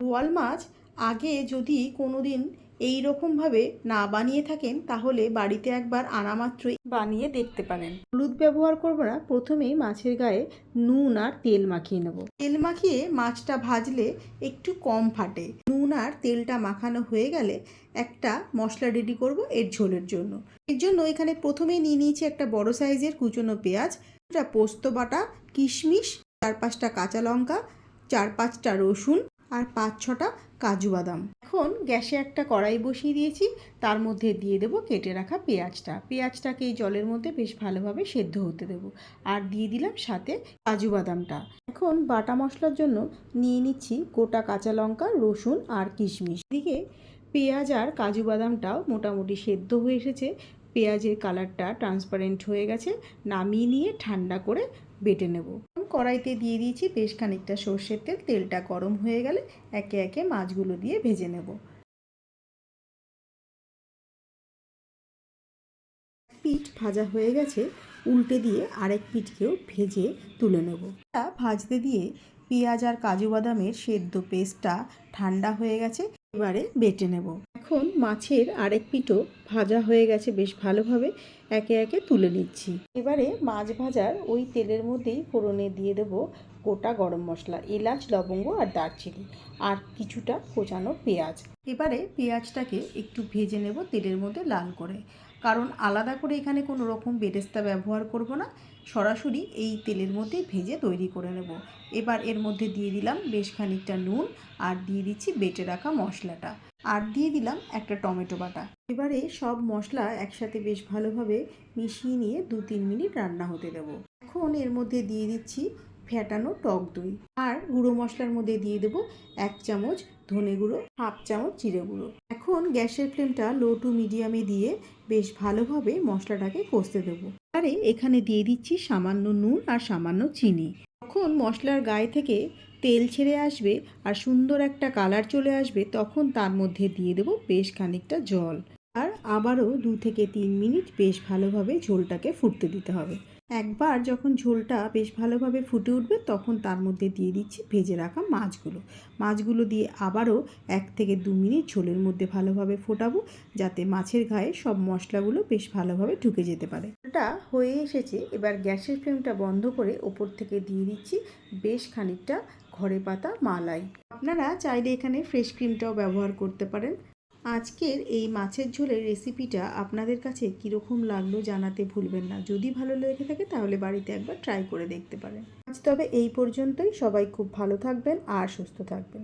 বোয়াল মাছ আগে যদি কোনো দিন এই রকমভাবে না বানিয়ে থাকেন তাহলে বাড়িতে একবার আনা মাত্রই বানিয়ে দেখতে পারেন। হলুদ ব্যবহার করব না, প্রথমেই মাছের গায়ে নুন আর তেল মাখিয়ে নেব। তেল মাখিয়ে মাছটা ভাজলে একটু কম ফাটে। নুন আর তেলটা মাখানো হয়ে গেলে একটা মশলা রেডি করব এর ঝোলের জন্য। এর জন্য এখানে প্রথমেই নিয়ে নিয়েছি একটা বড় সাইজের কুচনো পেঁয়াজ, একটা পোস্ত বাটা, কিশমিশ, 4-5টা কাঁচা লঙ্কা, 4-5টা রসুন আর 5-6টা কাজু বাদাম। এখন গ্যাসে একটা কড়াই বসিয়ে দিয়েছি, তার মধ্যে দিয়ে দেবো কেটে রাখা পেঁয়াজটাকে এই জলের মধ্যে বেশ ভালোভাবে সেদ্ধ হতে দেবো। আর দিয়ে দিলাম সাথে কাজু বাদামটা। এখন বাটা মশলার জন্য নিয়ে নিচ্ছি গোটা কাঁচা লঙ্কা, রসুন আর কিশমিশ। এদিকে পেঁয়াজ আর কাজু বাদামটাও মোটামুটি সেদ্ধ হয়ে এসেছে, পেঁয়াজের কালারটা ট্রান্সপারেন্ট হয়ে গেছে। নামিয়ে নিয়ে ঠান্ডা করে বেটে নেব। কড়াইতে দিয়ে দিয়েছি বেশ খানিকটা সর্ষের তেল। তেলটা গরম হয়ে গেলে একে একে মাছগুলো দিয়ে ভেজে নেব। পিঠ ভাজা হয়ে গেছে, উল্টে দিয়ে আরেক পিঠকেও ভেজে তুলে নেব। ভাজতে দিয়ে পেঁয়াজ আর কাজু বাদামের সেদ্ধ পেস্টটা ঠান্ডা হয়ে গেছে, এবারে বেটে নেব। এখন মাছের আরেক পিঠও ভাজা হয়ে গেছে বেশ ভালোভাবে, একে একে তুলে নিচ্ছি। এবারে মাছ ভাজার ওই তেলের মধ্যেই ফোড়নে দিয়ে দেবো গোটা গরম মশলা, এলাচ, লবঙ্গ আর দারচিনি, আর কিছুটা কোচানো পেঁয়াজ। এবারে পেঁয়াজটাকে একটু ভেজে নেব তেলের মধ্যে লাল করে, কারণ আলাদা করে এখানে কোনো রকম বেরেস্তা ব্যবহার করব না, সরাসরি এই তেলের মধ্যে ভেজে তৈরি করে নেব। এবার এর মধ্যে দিয়ে দিলাম বেশ খানিকটা নুন, আর দিয়ে দিচ্ছি বেটে রাখা মশলাটা, আর দিয়ে দিলাম একটা টমেটো বাটা। এবারে সব মশলা একসাথে বেশ ভালোভাবে মিশিয়ে নিয়ে 2-3 মিনিট রান্না হতে দেব। এখন এর মধ্যে দিয়ে দিচ্ছি ফ্যাটানো টক দই, আর গুঁড়ো মশলার মধ্যে দিয়ে দেবো 1 চামচ ধনে গুঁড়ো, 1/2 চামচ জিরে গুঁড়ো। এখন গ্যাসের ফ্লেমটা লো টু মিডিয়ামে দিয়ে বেশ ভালোভাবে মশলাটাকে কষতে দেবো। আরে এখানে দিয়ে দিচ্ছি সামান্য নুন আর সামান্য চিনি। যখন মশলার গায়ে থেকে তেল ছেড়ে আসবে আর সুন্দর একটা কালার চলে আসবে, তখন তার মধ্যে দিয়ে দেবো বেশ খানিকটা জল, আর আবারও 2 থেকে 3 মিনিট বেশ ভালোভাবে ঝোলটাকে ফুটতে দিতে হবে। একবার যখন ঝোলটা বেশ ভালোভাবে ফুটে উঠবে, তখন তার মধ্যে দিয়ে দিচ্ছি ভেজে রাখা মাছগুলো দিয়ে আবারও 1 থেকে 2 মিনিট ঝোলের মধ্যে ভালোভাবে ফোটাবো, যাতে মাছের গায়ে সব মশলাগুলো বেশ ভালোভাবে ঢুকে যেতে পারে। এটা হয়ে এসেছে, এবার গ্যাসের ফ্লেমটা বন্ধ করে ওপর থেকে দিয়ে দিচ্ছি বেশ খানিকটা ঘরে পাতা মালাই। আপনারা চাইলে এখানে ফ্রেশ ক্রিমটাও ব্যবহার করতে পারেন। আজকের এই মাছের ঝোলের রেসিপিটা আপনাদের কাছে কীরকম লাগলো জানাতে ভুলবেন না। যদি ভালো লেগে থাকে তাহলে বাড়িতে একবার ট্রাই করে দেখতে পারেন। আজ তবে এই পর্যন্তই। সবাই খুব ভালো থাকবেন আর সুস্থ থাকবেন।